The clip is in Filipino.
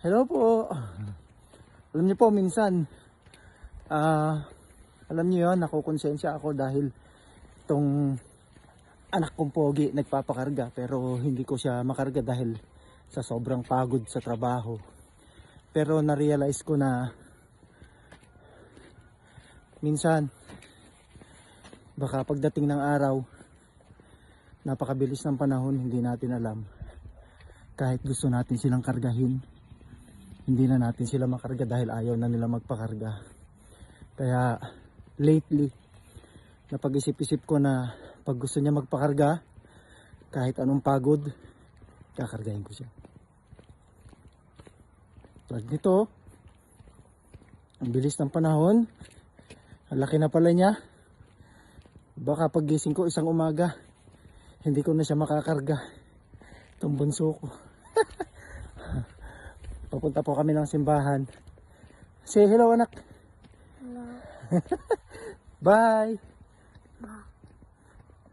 Hello po. Alam niyo po, minsan, alam niyo yun, nakukonsensya ako dahil itong anak kong pogi nagpapakarga pero hindi ko siya makarga dahil sa sobrang pagod sa trabaho. Pero na-realize ko na minsan, baka pagdating ng araw, napakabilis ng panahon, hindi natin alam. Kahit gusto natin silang kargahin, hindi na natin sila makarga dahil ayaw na nila magpakarga. Kaya lately, napag-isip-isip ko na pag gusto niya magpakarga, kahit anong pagod, kakargahin ko siya. Tulad nito, ang bilis ng panahon, ang laki na pala niya. Baka paggising ko isang umaga, hindi ko na siya makakarga. Itong bunso ko. Papunta po kami ng simbahan. Say hello, anak. Hello. Bye.